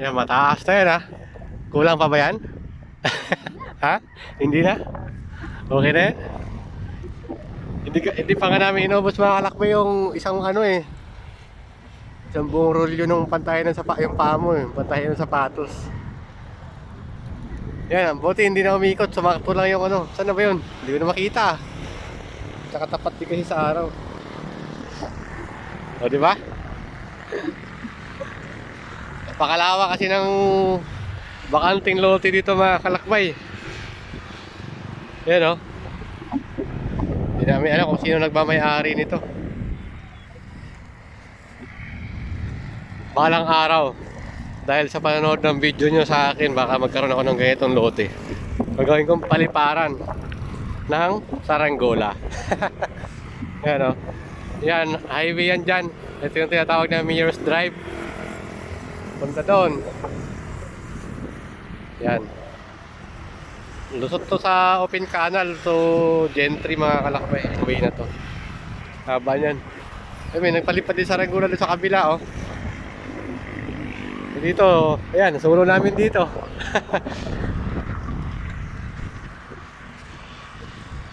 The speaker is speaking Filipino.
Yan, mataas na yan ha. Kulang pa ba yan? Ha? Hindi na? Okay na yan? Hindi pa nga namin inubos mga kalakbay yung isang ano eh. Isang buong rolyo nung pantayan ng yung paa mo eh. Pantayan ng sapatos. Yan, buti hindi na umikot. Sumakto lang yung ano. Saan na ba yun? Hindi ko na makita. Tsaka tapat din kasi sa araw. O diba? Pakalawa kasi ng bakanting lote dito mga kalakbay. Yan o. Hindi namin alam kung sino nagmamay-ari nito. Balang araw, dahil sa panonood ng video nyo sa akin, baka magkaroon ako ng ganitong lote. Gagawin kong paliparan ng saranggola. Yan o. Yan, highway yan dyan. Ito yung tinatawag na Mayor's Drive. Punta doon. Yan. Lusot to sa open canal to Gentry mga kalakbay. Way na to. Haba yan. May nagpalipad din saranggola doon sa kabila oh. Dito, ayan, sulo namin dito.